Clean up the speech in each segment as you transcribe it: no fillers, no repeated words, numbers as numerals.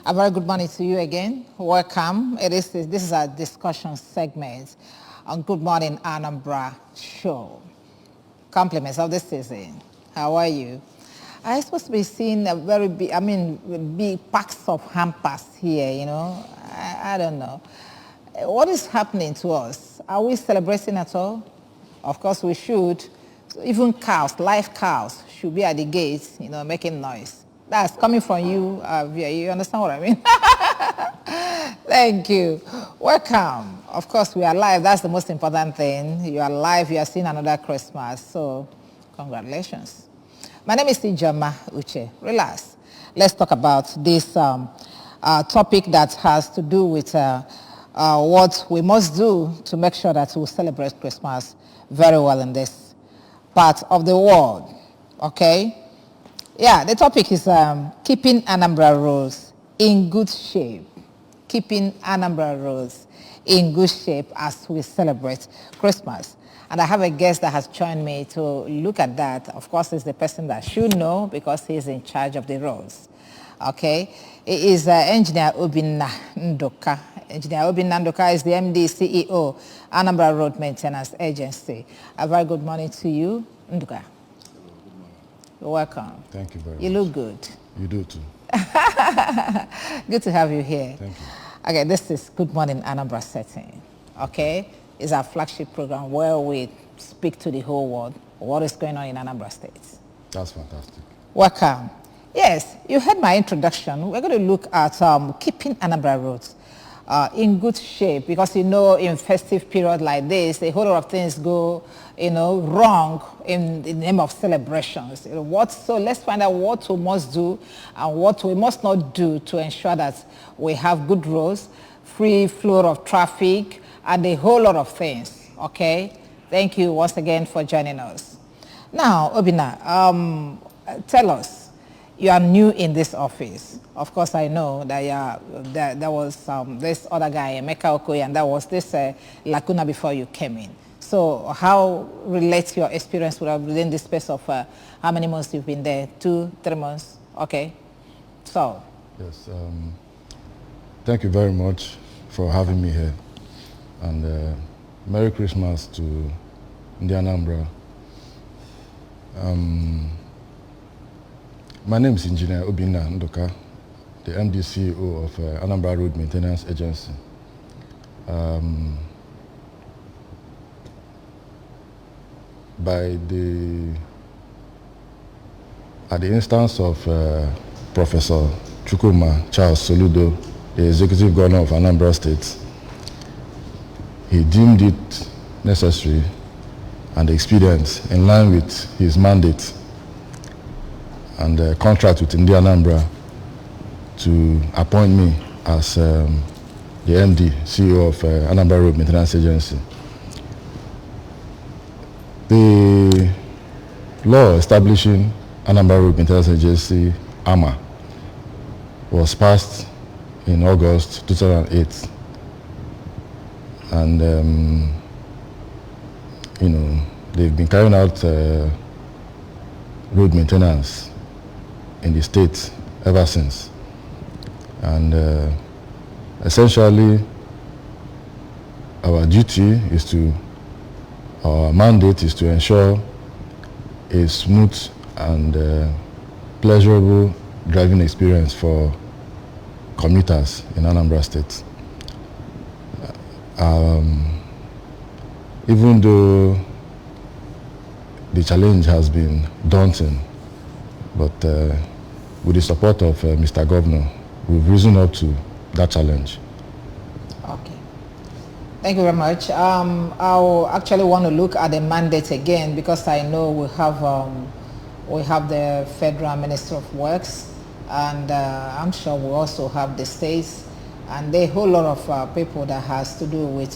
A very good morning to you again. Welcome. This is our discussion segment on Good Morning Anambra show. Compliments of the season. How are you? I'm supposed to be seeing a very big, big packs of hampers here, you know. I don't know. What is happening to us? Are we celebrating at all? Of course we should. So even cows, live cows, should be at the gates, you know, making noise. That's coming from you. You understand what I mean? Thank you. Welcome. Of course, we are live. That's the most important thing. You are live. You are seeing another Christmas. So, congratulations. My name is Ijoma Uche. Relax. Let's talk about this topic that has to do with what we must do to make sure that we celebrate Christmas very well in this part of the world. Okay? Yeah, the topic is keeping Anambra roads in good shape. Keeping Anambra roads in good shape as we celebrate Christmas. And I have a guest that has joined me to look at that. Of course, it's the person that should know because he's in charge of the roads. Okay? He is Engineer Obinna Ndoka. Engineer Obinna Ndoka is the MD, CEO, Anambra Road Maintenance Agency. A very good morning to you, Ndoka. You're welcome. Thank you very much. You look good. You do too. Good to have you here. Thank you. Okay, this is Good Morning Anambra setting. Okay? It's our flagship program where we speak to the whole world what is going on in Anambra State. That's fantastic. Welcome. Yes, you heard my introduction. We're going to look at keeping Anambra roads in good shape because, you know, in festive period like this, a whole lot of things go, you know, wrong in the name of celebrations. You know, so let's find out what we must do and what we must not do to ensure that we have good roads, free flow of traffic, and a whole lot of things. Okay? Thank you once again for joining us. Now, Obinna, tell us. You are new in this office. Of course, I know that there was this other guy, Emeka Okoye, and there was this lacuna before you came in. So how relates your experience within this space of how many months you've been there? 2, 3 months? Okay. So. Yes. Thank you very much for having me here. And Merry Christmas to the Anambra. My name is Engineer Obinna Ndoka, the MD CEO of Anambra Road Maintenance Agency. At the instance of Professor Chukwuma Charles Soludo, the Executive Governor of Anambra State, he deemed it necessary and expedient in line with his mandate and the contract with India Anambra to appoint me as the MD, CEO of Anambra Road Maintenance Agency. The law establishing Anambra Road Maintenance Agency, ARMA, was passed in August 2008. And, you know, they've been carrying out road maintenance in the state ever since. And essentially, our duty is our mandate is to ensure a smooth and pleasurable driving experience for commuters in Anambra State. Even though the challenge has been daunting, but with the support of Mr. Governor, we've risen up to that challenge. Okay. Thank you very much. I'll actually want to look at the mandate again because I know we have the Federal Ministry of Works, and I'm sure we also have the states, and a whole lot of people that has to do with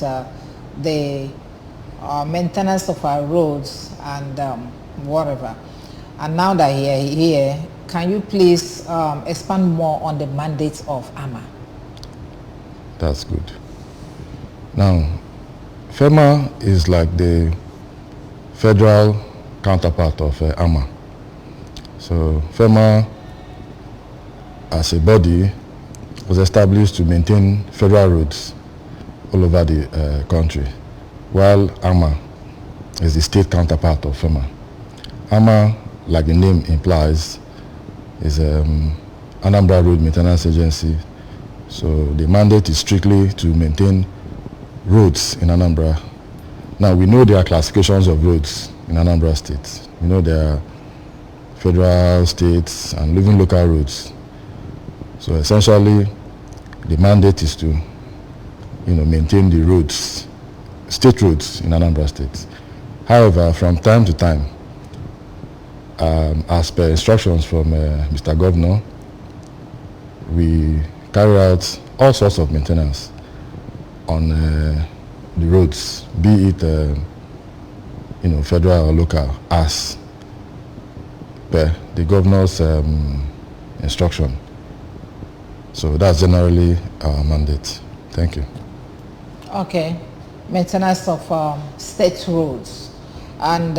the maintenance of our roads and whatever. And now that you're here, can you please expand more on the mandates of ARMA? That's good. Now, FEMA is like the federal counterpart of ARMA. So FEMA, as a body, was established to maintain federal roads all over the country, while ARMA is the state counterpart of FEMA. ARMA, like the name implies, is Anambra Road Maintenance Agency. So the mandate is strictly to maintain roads in Anambra. Now we know there are classifications of roads in Anambra State. We know there are federal, states, and even local roads. So essentially, the mandate is to, maintain the roads, state roads in Anambra State. However, from time to time, as per instructions from Mr. Governor, we carry out all sorts of maintenance on the roads, be it federal or local, as per the governor's instruction. So that's generally our mandate. Thank you. Okay, maintenance of state roads. And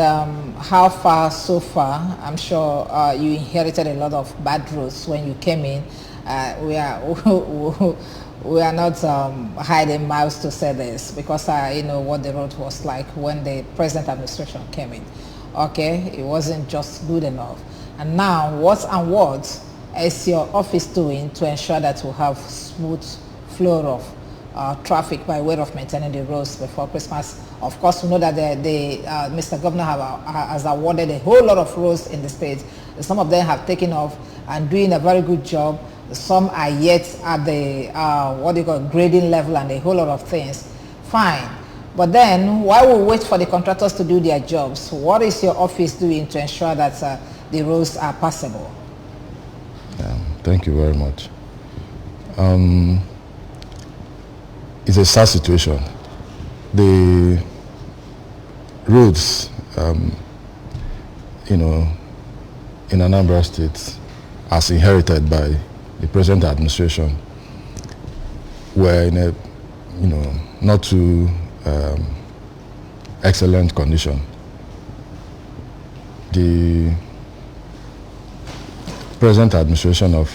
how far so far? I'm sure you inherited a lot of bad roads when you came in. We are not hiding mouths to say this, because I know what the road was like when the present administration came in. Okay, it wasn't just good enough. And now, what is your office doing to ensure that we have smooth flow of traffic by way of maintaining the roads before Christmas? Of course, we know that Mr. Governor has awarded a whole lot of roads in the state. Some of them have taken off and doing a very good job. Some are yet at the grading level and a whole lot of things. Fine. But then, while we wait for the contractors to do their jobs, what is your office doing to ensure that the roads are passable? Thank you very much. It's a sad situation. The roads, in Anambra State, as inherited by the present administration, were in a, not too excellent condition. The present administration of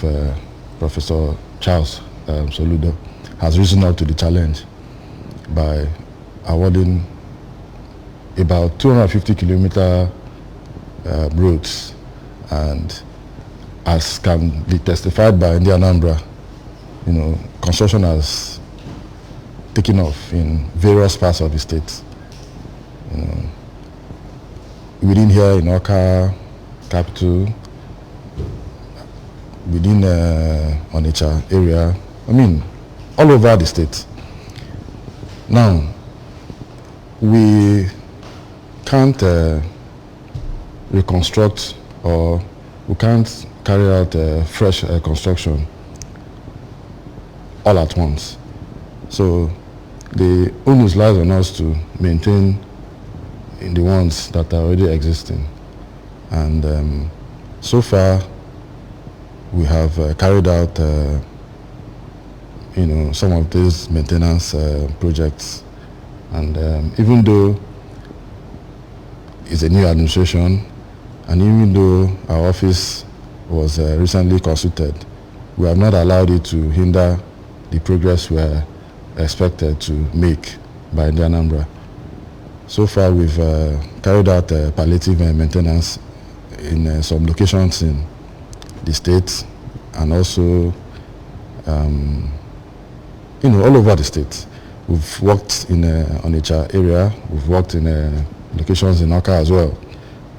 Professor Charles Soludo has risen up to the challenge by awarding about 250-kilometer roads, and as can be testified by the Anambra, construction has taken off in various parts of the state. Within here in Oka, capital, within Onitsha area, all over the state. Now, we can't reconstruct, or we can't carry out fresh construction all at once. So the onus lies on us to maintain the ones that are already existing. And so far, we have carried out some of these maintenance projects. And even though it's a new administration, and even though our office was recently consulted, we have not allowed it to hinder the progress we are expected to make by the Anambra. So far, we've carried out palliative maintenance in some locations in the state, and also all over the state. We've worked in Onitsha area, we've worked in locations in Oka as well,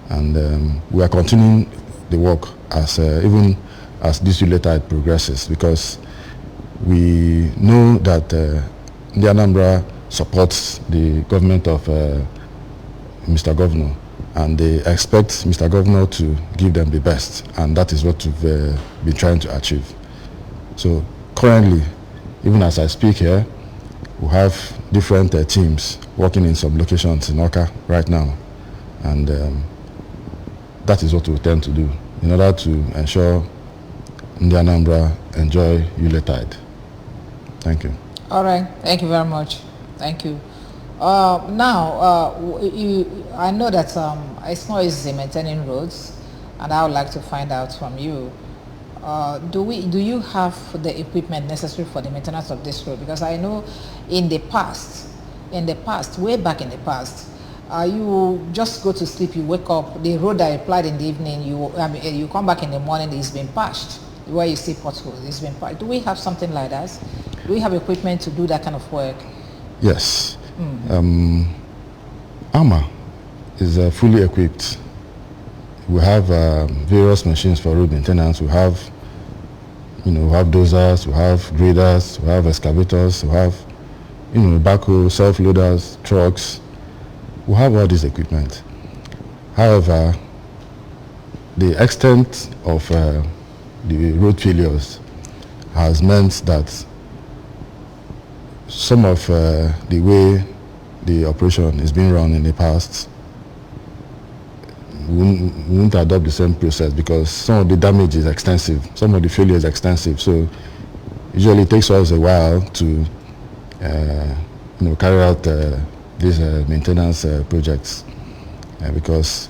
and we are continuing the work as even as this later it progresses, because we know that the Anambra supports the government of Mr. Governor, and they expect Mr. Governor to give them the best, and that is what we've been trying to achieve. So currently, even as I speak here, we have different teams working in some locations in Oka right now, and that is what we tend to do in order to ensure the Anambra enjoy Yuletide. Thank you. All right, thank you very much. Thank you. Now, I know that it's not easy maintaining roads, and I would like to find out from you, do you have the equipment necessary for the maintenance of this road? Because I know in the past, way back in the past, you just go to sleep, you wake up, the road that applied in the evening, you come back in the morning, it's been patched. Where you see potholes, it's been patched. Do we have something like that? Do we have equipment to do that kind of work? Yes. ARMA is fully equipped. We have various machines for road maintenance. We have dozers, we have graders, we have excavators, we have, backhoe, self-loaders, trucks. We have all this equipment. However, the extent of the road failures has meant that some of the way the operation is being run in the past, we won't adopt the same process because some of the damage is extensive, some of the failure is extensive. So usually it takes us a while to carry out these maintenance projects because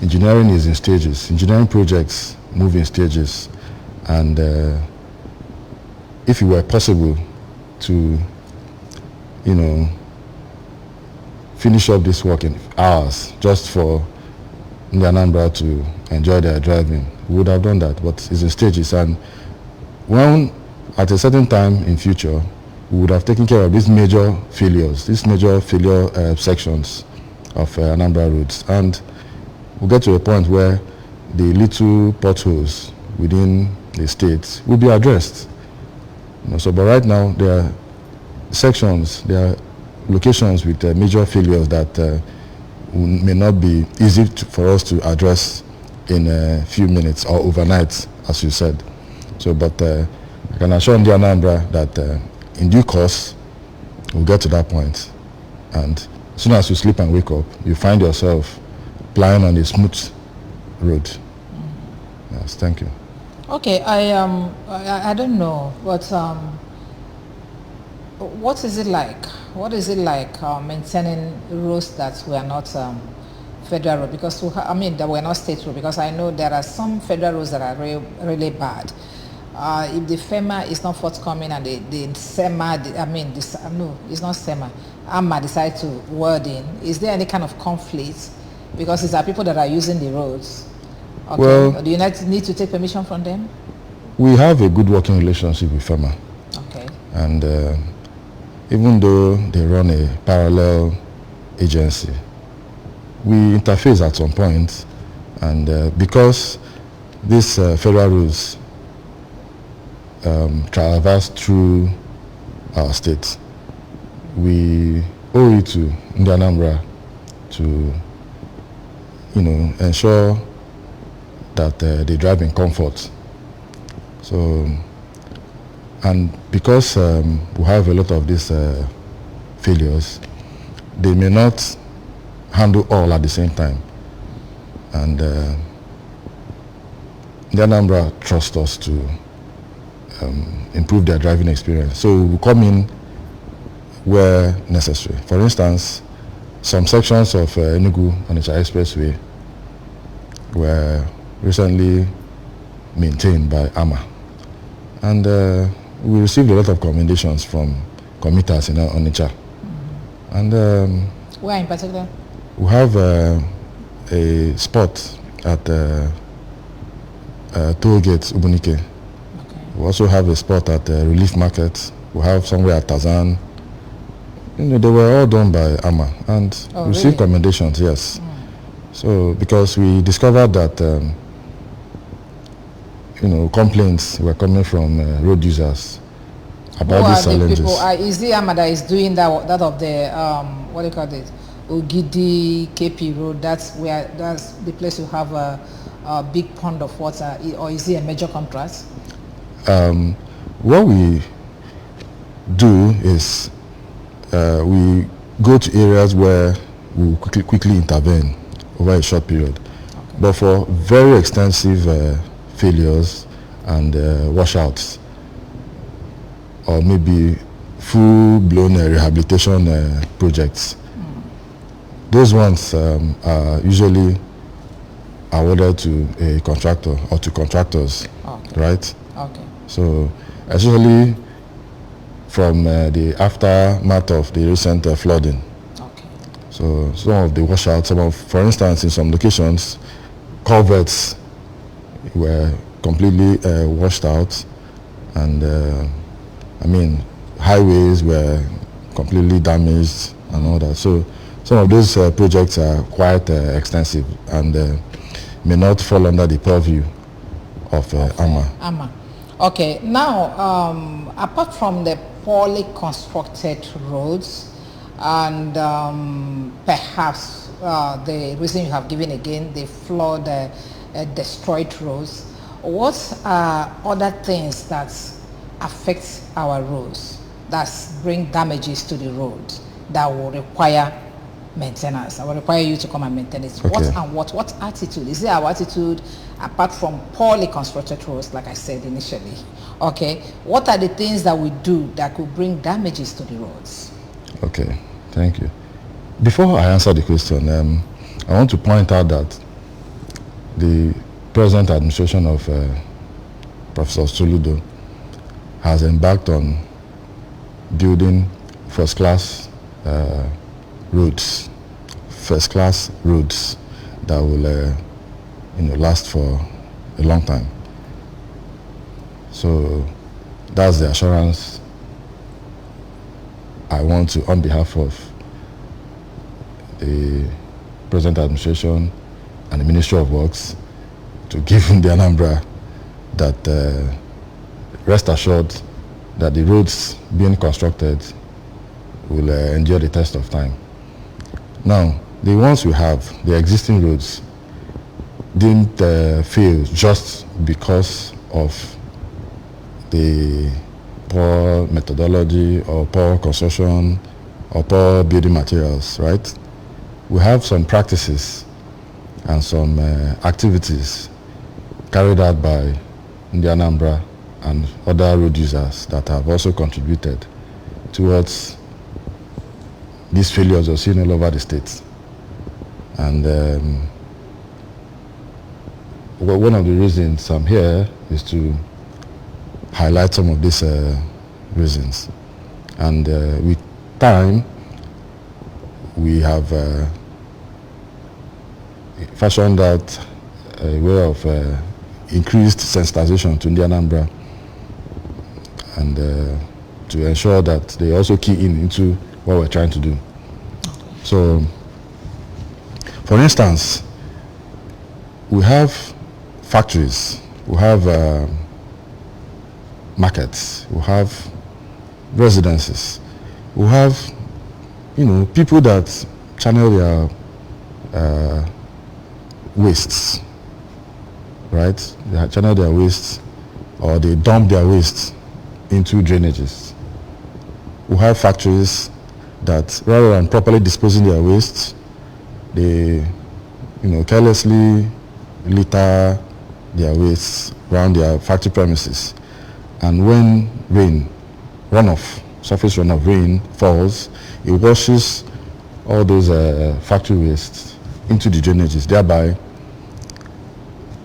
engineering is in stages. Engineering projects move in stages, and if it were possible to finish up this work in hours just for the Anambra to enjoy their driving, we would have done that, but it's in stages. And when at a certain time in future we would have taken care of these major failure sections of Anambra roads, and we'll get to a point where the little potholes within the state will be addressed. But right now there are sections, there are locations with major failures that may not be easy for us to address in a few minutes or overnight, as you said. So, but I can assure the Anambra that in due course, we'll get to that point. And as soon as you sleep and wake up, you find yourself plying on a smooth road. Yes, thank you. Okay, I don't know, but what is it like? What is it like maintaining roads that were not federal road? Because that were not state road. Because I know there are some federal roads that are really bad. If the FEMA is not forthcoming and the SEMA, it's not SEMA, ARMA decide to word in, is there any kind of conflict? Because it's our people that are using the roads. Okay. Well, do you need to take permission from them? We have a good working relationship with FEMA. Okay. And even though they run a parallel agency, we interface at some point, and because these federal rules traverse through our state, we owe it to Anambra to ensure that they drive in comfort. So, and because we have a lot of these failures, they may not handle all at the same time. And the Anambra trust us to improve their driving experience. So we come in where necessary. For instance, some sections of Enugu-Onitsha Expressway were recently maintained by ARMA. And we received a lot of commendations from commuters in Onitsha. And where in particular? We have a spot at toll gate Ubunike. Okay. We also have a spot at Relief Market. We have somewhere at Tazan. They were all done by ARMA and received commendations, yes. So because we discovered that complaints were coming from road users about these challenges. Is the ARMA that is doing that of the what do you call it, Ogidi KP Road? That's the place you have a big pond of water, or is it a major contract? What we do is we go to areas where we quickly intervene over a short period. Okay. But for very extensive failures and washouts, or maybe full-blown rehabilitation projects, those ones are usually awarded to a contractor or to contractors. Okay. right? Okay. So, especially from the aftermath of the recent flooding. Okay. So, some of the washouts, for instance, in some locations, culverts were completely washed out, and I mean, highways were completely damaged and all that. So, some of those projects are quite extensive and may not fall under the purview of ARMA. ARMA. Okay. Now, apart from the poorly constructed roads and perhaps the reason you have given again, the flood destroyed roads, what are other things that affect our roads, that bring damages to the road, that will require maintenance? I will require you to come and maintain it. Okay. What attitude? Is it our attitude apart from poorly constructed roads, like I said initially? Okay. What are the things that we do that could bring damages to the roads? Okay, thank you. Before I answer the question, I want to point out that the present administration of Professor Soludo has embarked on building first-class roads that will last for a long time. So that's the assurance I want to, on behalf of the present administration and the Ministry of Works, to give the Anambra that rest assured that the roads being constructed will endure the test of time. Now, the ones we have, the existing roads, didn't fail just because of the poor methodology or poor construction or poor building materials, right? We have some practices and some activities carried out by the Anambra and other road users that have also contributed towards these failures we're seeing all over the state. And one of the reasons I'm here is to highlight some of these reasons. And with time, we have fashioned out a way of increased sensitization to the Anambra, and to ensure that they also key into what we're trying to do. So, for instance, we have factories, we have markets, we have residences, we have, people that channel their wastes, right? They channel their wastes, or they dump their waste into drainages. We have factories that, rather than properly disposing their waste, they, carelessly litter their waste around their factory premises. And when surface runoff rain falls, it washes all those factory wastes into the drainages, thereby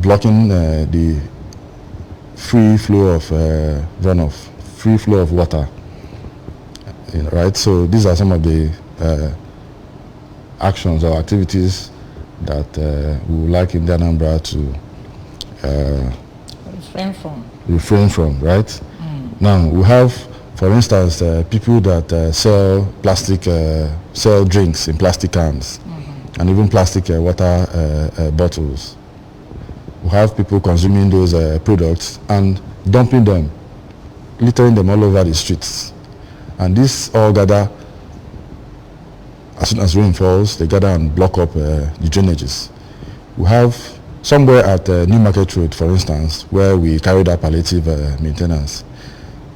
blocking the free flow of runoff, free flow of water. Right? So these are some of the actions or activities that we would like in the Anambra to refrain from, right? Now, we have, for instance, people that sell drinks in plastic cans, and even plastic water bottles. We have people consuming those products and dumping them, littering them all over the streets. And this all gather, as soon as rain falls, they gather and block up the drainages. We have somewhere at New Market Road, for instance, where we carried out palliative maintenance.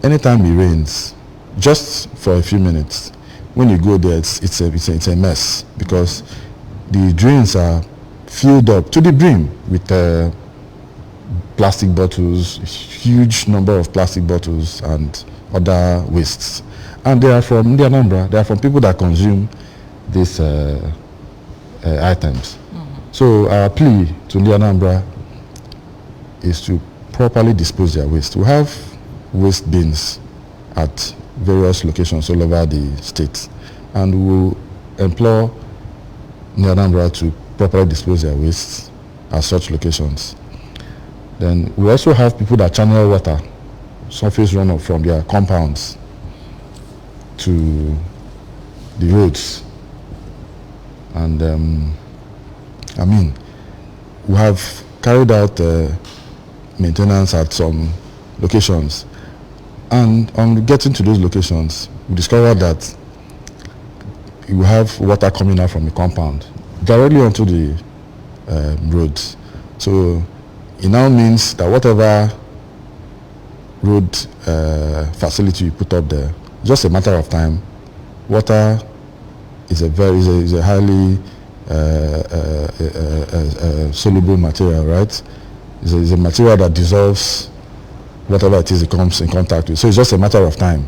Anytime it rains, just for a few minutes, when you go there, it's a mess, because the drains are filled up to the brim with plastic bottles, huge number of plastic bottles and other wastes. And they are from the Anambra. They are from people that consume these items. So our plea to the Anambra is to properly dispose their waste. We have waste bins at various locations all over the state, and we will employ Anambra to properly dispose their waste at such locations. Then we also have people that channel water, surface runoff from their compounds to the roads. And we have carried out maintenance at some locations, and on getting to those locations, we discovered that you have water coming out from the compound directly onto the roads. So it now means that whatever road facility you put up there, just a matter of time, water is a highly soluble material, right? It's a material that dissolves whatever it is it comes in contact with. So it's just a matter of time,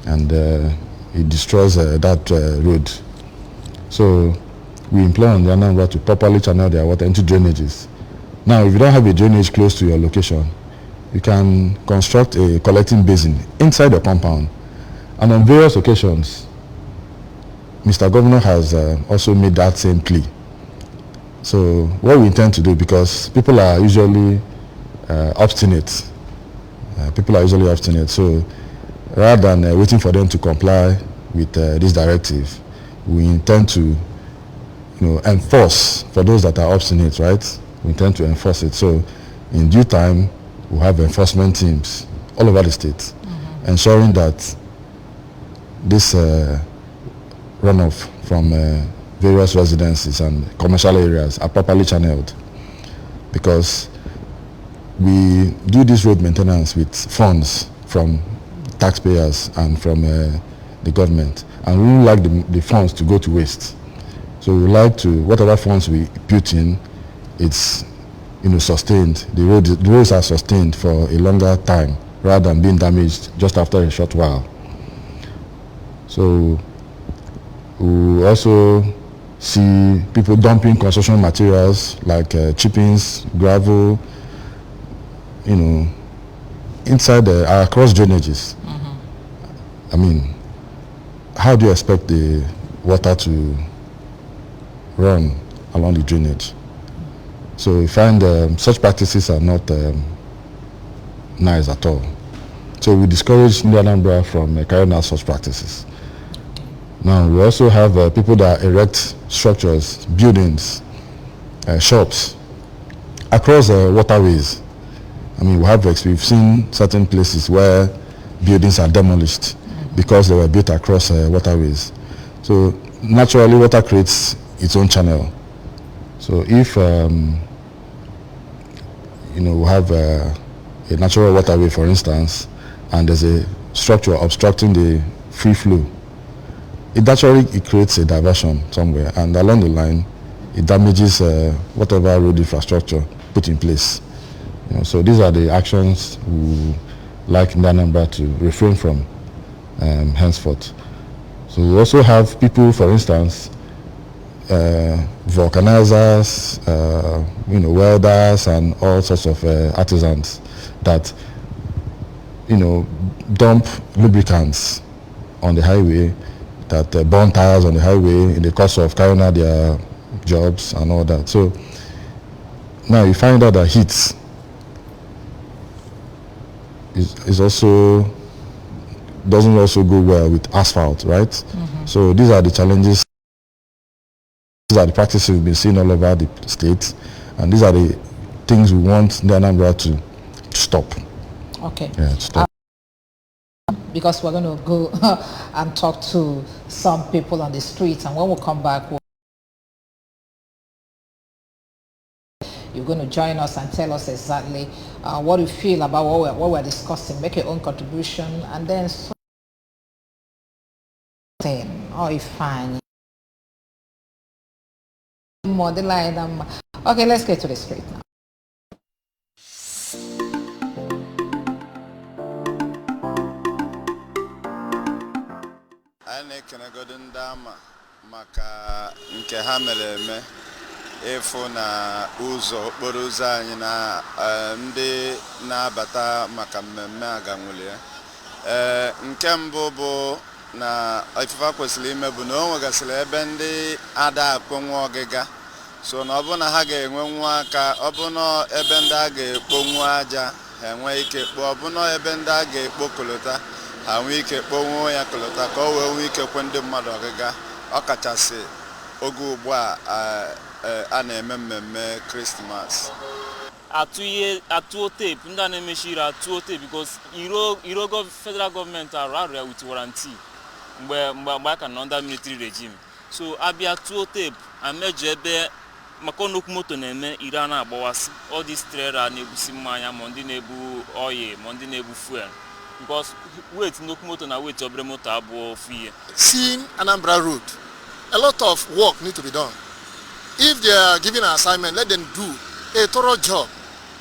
and it destroys that road. So we implore on the Anambra to properly channel their water into drainages. Now, if you don't have a drainage close to your location, you can construct a collecting basin inside the compound. And on various occasions, Mr. Governor has also made that same plea. So what we intend to do, because people are usually obstinate, so rather than waiting for them to comply with this directive, we intend to enforce for those that are obstinate, right? We intend to enforce it. So in due time, we'll have enforcement teams all over the state, ensuring that this runoff from various residences and commercial areas are properly channeled, because we do this road maintenance with funds from taxpayers and from the government, and we would like the funds to go to waste. So we like to, whatever funds we put in, it's sustained. The roads are sustained for a longer time rather than being damaged just after a short while. So we also see people dumping construction materials like chippings, gravel, inside across drainages. How do you expect the water to run along the drainage? So we find such practices are not nice at all. So we discourage New Anambra from carrying out such practices. Now we also have people that erect structures, buildings, shops across waterways. We've seen certain places where buildings are demolished because they were built across waterways. So naturally, water creates its own channel. So if we have a natural waterway, for instance, and there's a structure obstructing the free flow, it creates a diversion somewhere, and along the line, it damages whatever road infrastructure put in place. So these are the actions we like in Anambra to refrain from henceforth. So we also have people, for instance, vulcanizers, welders, and all sorts of artisans that dump lubricants on the highway, that burn tires on the highway in the course of carrying out their jobs and all that. So now you find out that heat doesn't also go well with asphalt, right? So these are the challenges. These are the practices we've been seeing all over the state, and these are the things we want the Anambra to stop. Okay. Yeah, to stop. Because we're going to go and talk to some people on the streets, and when we come back, you're going to join us and tell us exactly what you feel about what we're discussing. Make your own contribution, and then fine. More the line. Okay, let's get to the street now. Anyị na-ekene godo ndị ARMA maka nke ha mere eme ịfụ na okporo ụzọ anyị na ndị na-abata maka mmemme aganwụli ya. Nke mbụ bụ na ifufe kwesịrị ime bụ na o nwegasịrị ebe ndị ada akpọnwụ ọgịga, so na ọ bụ na ha ga-enwe nwa aka, ọ bụ na ebe ndị a ga-ekponwu aja ha enwe ike kpọọ, ọ bụ na ebe ndị a ga-ekpo kolota ha nwee ike kponwuo ya kolota ka o wee nwee ike kwe ndị mmadụ ọgịga, ọ kachasị oge ugbu a na-eme mmemme Krismas. Atụọ teepu ndị a na-emechiri atụọ teepu because iro federal gọọmenti arụ ya with warranty mgbe aka nọ under military regime, so abịa tụọ teepu amejọ ebe maka nnukwu moto na-eme ire a na-agbawasị all this trailer na-ebusi mmanya ma ndị na-ebu oil ma ndị na-ebu fuel because weight nnukwu moto na weight obere moto abụọ ofu ihe. Seeing Anambra Road, a lot of work need to be done. If they are given an assignment, let them do a thorough job,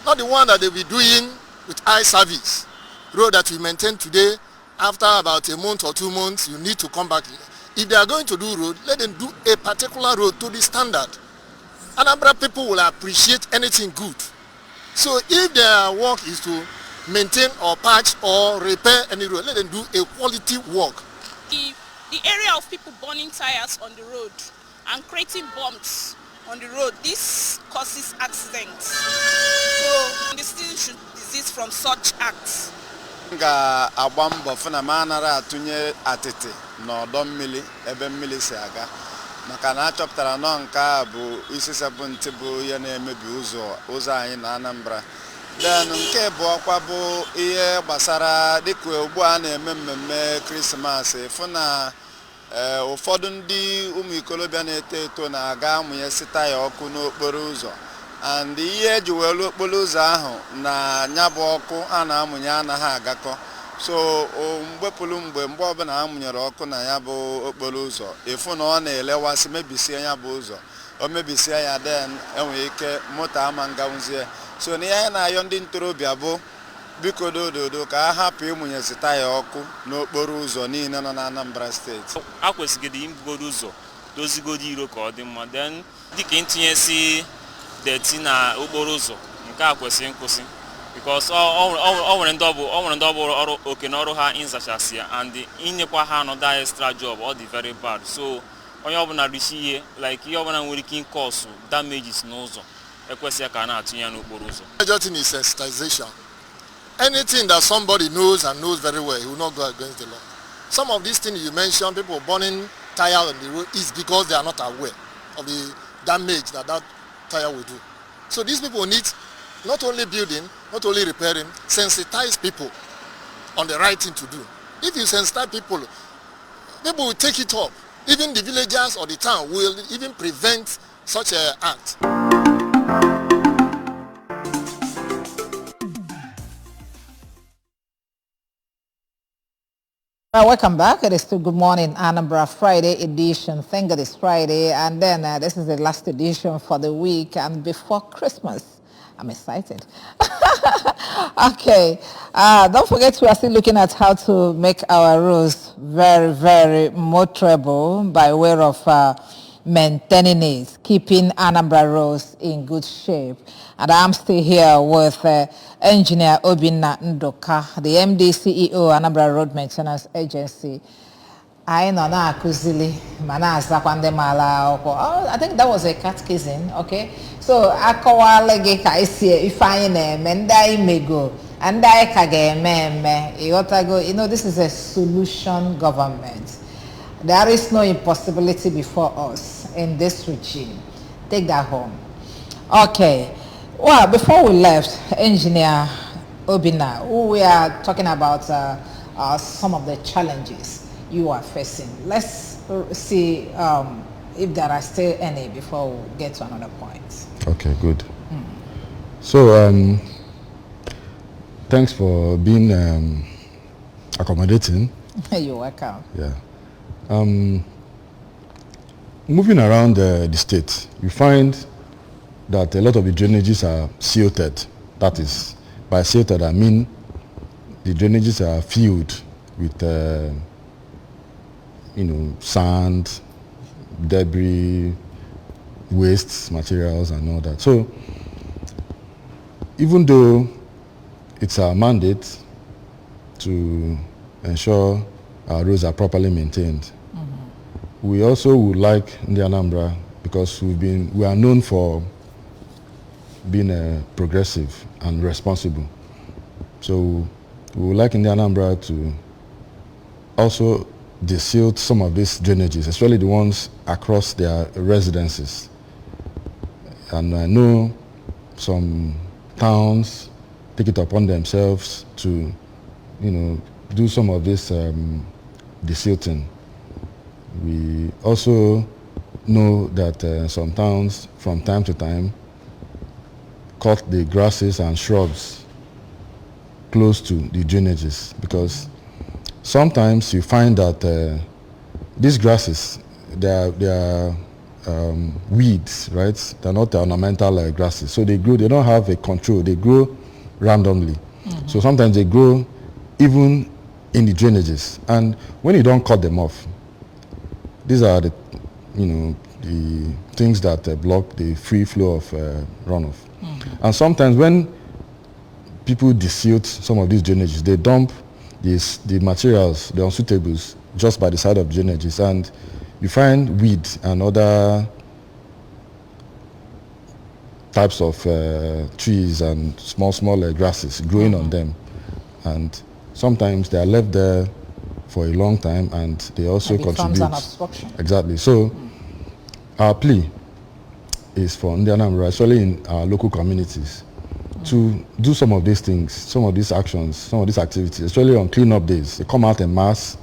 not the one that they will be doing with eye service. Road that we maintain today, after about a month or 2 months, you need to come back. If they are going to do road, let them do a particular road to the standard. Anambra people will appreciate anything good. So if their work is to maintain or patch or repair any road, let them do a quality work. The area of people burning tires on the road and creating bombs on the road, this causes accidents. So the city should desist from such acts. Ga-agba mbọ fụ na ma anara atụnye atịtị n'ọdọ mmiri ebe mmiri si aga, maka na achọpụtara nọ nke a bụ isi sepụ ntị bụ ihe na-emebi ụzọ anyị na Anambra. Then nke bụ ọkwa bụ ihe gbasara dịka ugbu a na-eme mmemme Krismas, fụ na ụfọdụ ndị ụmụ ikolobịa na-eto eto na-aga amụnye sita ya ọkụ n'okporo ụzọ, and ihe eji wee lụọ okporo ụzọ ahụ na nya bụ ọkụ a na-amụnye anaghị agakọ, so mgbe ọbụla amụnyere ọkụ na ya bụ okporo ụzọ ịfụ na ọ na-elewasị mebisie ya bụ ụzọ, o mebisie ya den enwere ike moto ama ngawuzie. So na ihe na-ayọ ndị ntorobịa bụ biko dododo ka a hapụ ịmụnyezi taya ọkụ n'okporo ụzọ niile nọ na Anambra steeti. A kwesịgịrị ibugodo ụzọ dozigodo iro ka ọ dị mma, then dịka ntinyesi deti na okporo ụzọ nke a kwesịrị nkwụsị because ọ nwere ndị ọbụ ọrụ oke na ọrụ ha ịzachasị ya and inyekwa ha another extra job ọ dị very bad. So onye ọbụla rishi ihe like ihe ọbụla nwere ike cause damages n'ụzọ ekwesịghị ka a na-atụnye ya n'okporo ụzọ. Major thing is sensitization. Anything that somebody knows and knows very well, he will not go against the law. Some of these things you mentioned, people burning tires on the road, is because they are not aware of the damage that tire will do. So these people need not only building, not only repairing, sensitize people on the right thing to do. If you sensitize people, people will take it up. Even the villagers or the town will even prevent such an act. Welcome back. It is still Good Morning Anambra Friday edition. Thank God it's Friday, and then this is the last edition for the week and before Christmas. I'm excited. Okay, don't forget we are still looking at how to make our roads very, very motorable by way of maintaining it, keeping Anambra roads in good shape. And I'm still here with Engineer Obinna Ndoka, the MD CEO Anambra Road Maintenance Agency. I know na akuzili mana azakwande mala. Oh, I think that was a catechism. Okay, so akọwala gị ka esi ifeanyi na-eme ndị anyị mego and ndị anyị ka ga-eme ịghọtago. You know, this is a solution government. There is no impossibility before us in this regime. Take that home. Okay. Well, before we left, Engineer Obinna, we are talking about some of the challenges you are facing. Let's see if there are still any before we get to another point. Okay, good. So, thanks for being accommodating. You're welcome. Yeah. Moving around the state, you find that a lot of the drainages are silted. That is, by silted I mean the drainages are filled with, sand, debris, wastes, materials, and all that. So even though it's our mandate to ensure our roads are properly maintained, we also would like in the Anambra, because we are known for being progressive and responsible. So we would like in the Anambra to also desilt some of these drainages, especially the ones across their residences. And I know some towns take it upon themselves to, do some of this desilting. We also know that some towns, from time to time, cut the grasses and shrubs close to the drainages, because sometimes you find that these grasses, they are weeds, right? They're not ornamental grasses. So they grow, they don't have a control. They grow randomly. So sometimes they grow even in the drainages. And when you don't cut them off, these are the, the things that block the free flow of runoff. And sometimes when people desilt some of these drainages, they dump the materials, the unsuitables, just by the side of drainages, and you find weed and other types of trees and small grasses growing on them, and sometimes they are left there for a long time, and they also contribute. An obstruction. Exactly. So our plea is for Anambra, especially in our local communities, to do some of these things, some of these actions, some of these activities, especially on clean-up days. They come out en masse,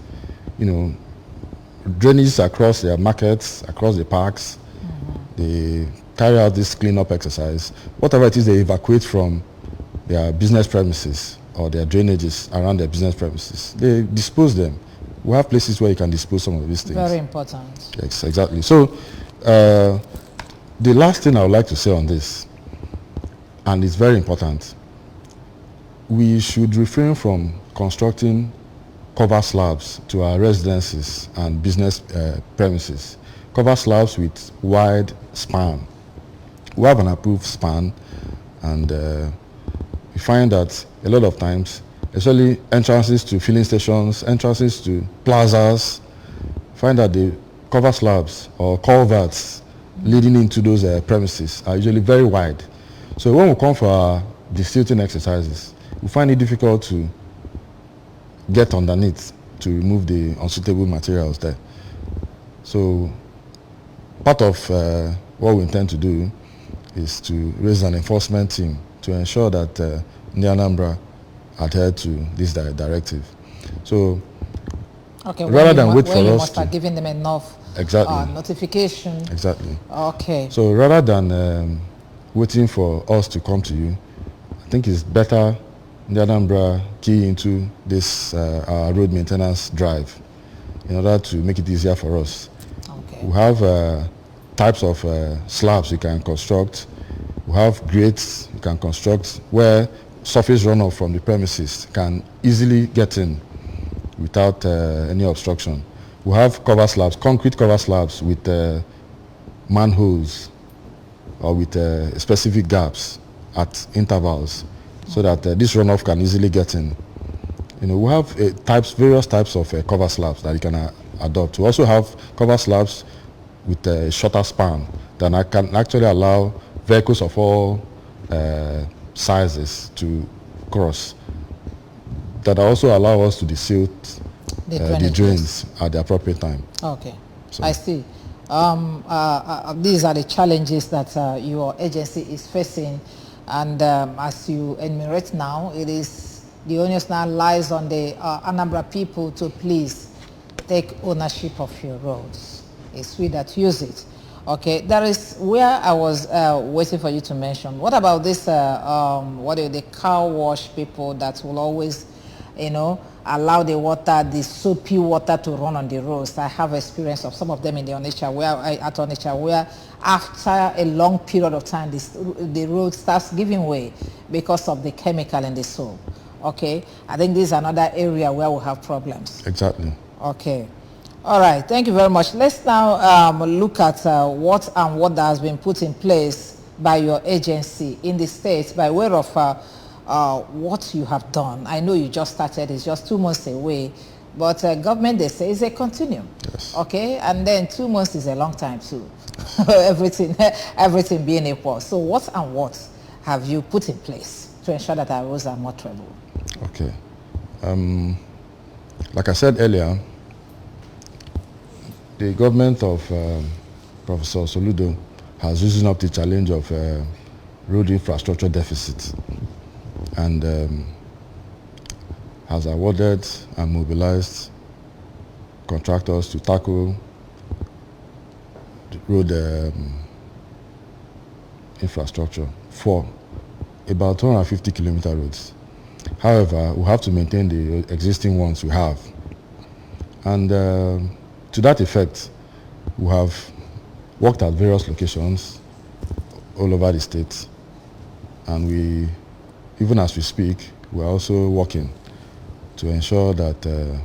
drainage across their markets, across the parks. They carry out this clean-up exercise. Whatever it is they evacuate from their business premises or their drainages around their business premises, they dispose them. We have places where you can dispose some of these things. Very important. Yes, exactly. So the last thing I would like to say on this, and it's very important, we should refrain from constructing cover slabs to our residences and business premises. Cover slabs with wide span. We have an approved span, and we find that a lot of times, especially entrances to filling stations, entrances to plazas, find that the cover slabs or culverts leading into those premises are usually very wide. So when we come for our desilting exercises, we find it difficult to get underneath to remove the unsuitable materials there. So part of what we intend to do is to raise an enforcement team to ensure that the Anambra adhere to this directive. So rather than wait for us must start giving them enough notification. Exactly. Okay. So rather than waiting for us to come to you, I think it's better the Anambra key into this our road maintenance drive in order to make it easier for us. Okay. We have types of slabs you can construct. We have grates you can construct where surface runoff from the premises can easily get in without any obstruction. We have cover slabs, concrete cover slabs with manholes or with specific gaps at intervals, so that this runoff can easily get in. We have various types of cover slabs that you can adopt. We also have cover slabs with a shorter span that can actually allow vehicles of all sizes to cross, that also allow us to desilt the drains at the appropriate time. Okay, so I see. These are the challenges that your agency is facing, and as you enumerate now, the onus now lies on the Anambra people to please take ownership of your roads. It's we that use it. Okay, that is where I was waiting for you to mention. What about this, the car wash people that will always, allow the soapy water to run on the roads? I have experience of some of them in the Onitsha, where after a long period of time, the road starts giving way because of the chemical in the soap. Okay, I think this is another area where we have problems. Exactly. Okay. All right, thank you very much. Let's now look at what that has been put in place by your agency in the state by way of what you have done. I know you just started, it's just 2 months away, but government, they say, is a continuum. Yes. Okay, and then 2 months is a long time too. everything being equal. So what have you put in place to ensure that our roads are more traveled? Okay. Like I said earlier, the government of Professor Soludo has risen up the challenge of road infrastructure deficit and has awarded and mobilized contractors to tackle the road infrastructure for about 250 kilometer roads. However, we have to maintain the existing ones we have. And to that effect, we have worked at various locations all over the state. And we, even as we speak, we are also working to ensure that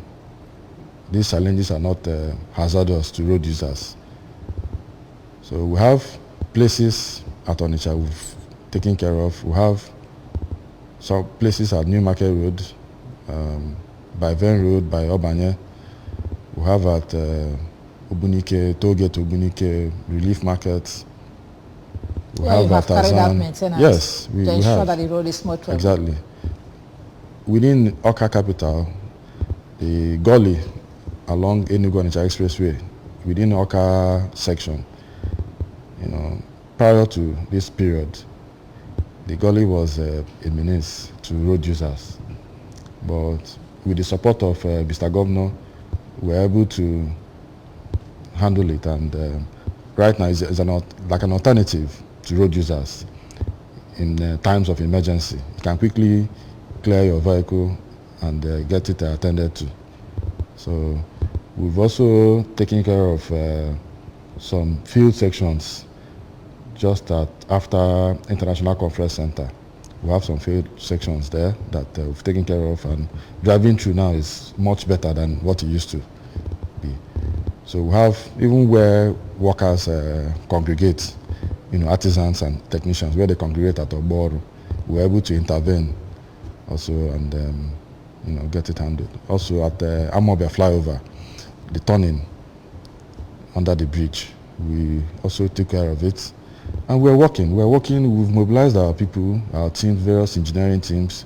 these challenges are not hazardous to road users. So we have places at Onitsha we've taken care of. We have some places at New Market Road, by Ven Road, by Obanye. We have at Obunike, Tollgate Obunike, Relief Market. We have at carried out Azan. maintenance Yes, to ensure that the road is more traveled. Exactly. Within Oka capital, the gully along Enugu-Onitsha Expressway, within Oka section, prior to this period, the gully was a menace to road users. But with the support of Mr. Governor, we were able to handle it, and right now it's like an alternative to road users in times of emergency. You can quickly clear your vehicle and get it attended to. So we've also taken care of some field sections just after International Conference Center. We have some field sections there that we've taken care of, and driving through now is much better than what it used to be. So we have, even where workers congregate, artisans and technicians, where they congregate at Oboru, we're able to intervene also and get it handled. Also at the Anambra flyover, the turning under the bridge, we also took care of it. And we're working, we've mobilized our people, our teams, various engineering teams.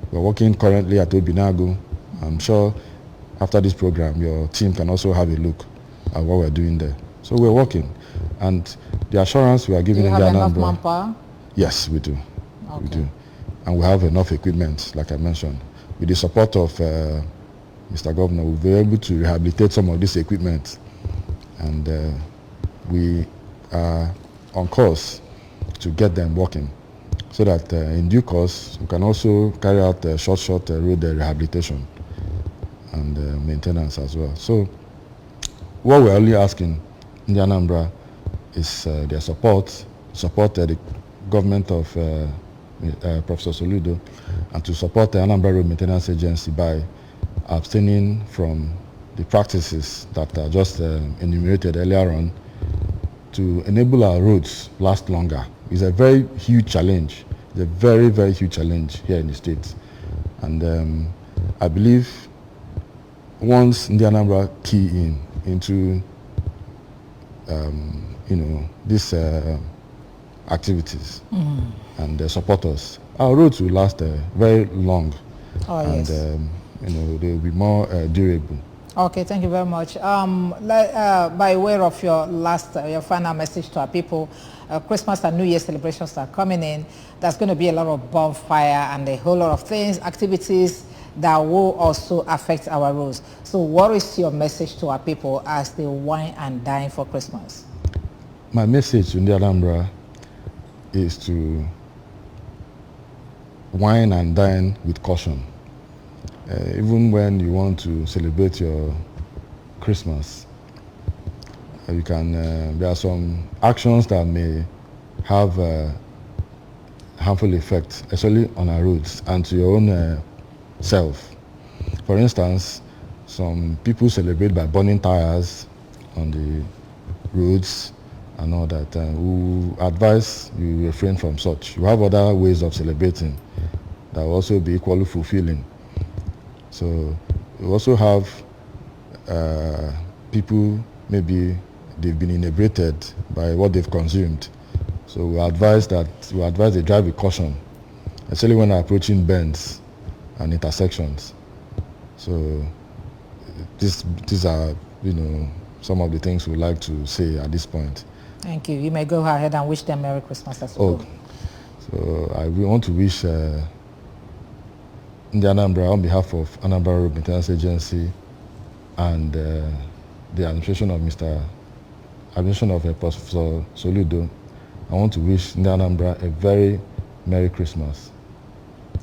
We're working currently at Obinago. I'm sure after this program, your team can also have a look at what we're doing there. So we're working. And the assurance we are giving in the Anambra... Do you have enough manpower? Yes, we do. Okay. We do. And we have enough equipment, like I mentioned. With the support of Mr. Governor, we'll be able to rehabilitate some of this equipment. And we are on course to get them working, so that in due course we can also carry out short road rehabilitation and maintenance as well. So what we're only asking in the Anambra is their support the government of Professor Soludo, and to support the Anambra Road Maintenance Agency by abstaining from the practices that are just enumerated earlier on, to enable our roads last longer. Is a very huge challenge. It's a very, very huge challenge here in the state. And I believe once the Anambra key into these activities and support us, our roads will last very long. Oh, and yes. They will be more durable. Okay, thank you very much. By way of your final message to our people, Christmas and New Year celebrations are coming in. There's going to be a lot of bonfire and a whole lot of things, activities that will also affect our roads. So what is your message to our people as they wine and dine for Christmas? My message to the Anambra is to wine and dine with caution. Even when you want to celebrate your Christmas, you can. There are some actions that may have harmful effects, especially on our roads and to your own self. For instance, Some people celebrate by burning tires on the roads and all that. We advise you refrain from such. You have other ways of celebrating that will also be equally fulfilling. So we also have people, maybe they've been inebriated by what they've consumed. So we advise they drive with caution, especially when approaching bends and intersections. So these are, some of the things we like to say at this point. Thank you. You may go ahead and wish them Merry Christmas as well. So we want to wish the Anambra, on behalf of Anambra Road Maintenance Agency and the administration of Professor Soludo, I want to wish the Anambra a very Merry Christmas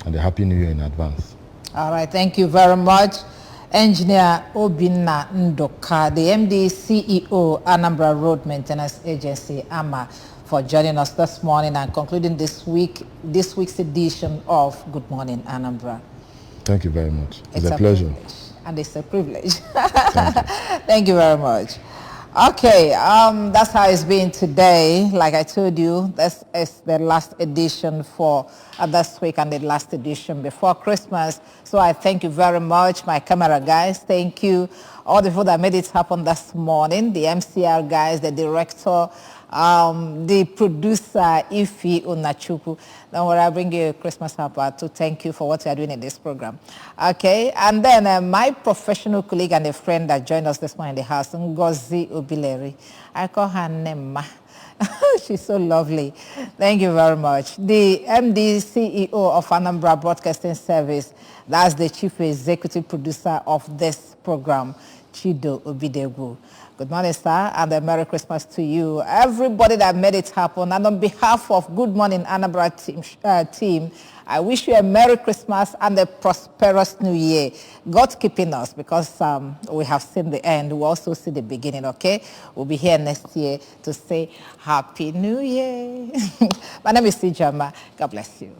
and a Happy New Year in advance. All right, thank you very much. Engineer Obinna Ndoka, the MD CEO, Anambra Road Maintenance Agency, ARMA, for joining us this morning and concluding this week's edition of Good Morning, Anambra. Thank you very much. It's a pleasure. Privilege. And it's a privilege. Thank you very much. Okay, that's how it's been today. Like I told you, this is the last edition for this week and the last edition before Christmas. So I thank you very much, my camera guys. Thank you. All the people that made it happen this morning, the MCR guys, the director, the producer, Ifi Unachuku. Don't worry, I'll bring you a Christmas hamper to thank you for what you are doing in this program. Okay, and then my professional colleague and a friend that joined us this morning in the house, Ngozi Obileri. I call her Nema. She's so lovely. Thank you very much. The MD CEO of Anambra Broadcasting Service, that's the chief executive producer of this program, Chido Obidegu. Good morning, sir, and a Merry Christmas to you. Everybody that made it happen, and on behalf of Good Morning Anambra team, I wish you a Merry Christmas and a prosperous New Year. God keeping us, because we have seen the end. We also see the beginning, okay? We'll be here next year to say Happy New Year. My name is Sijama. God bless you.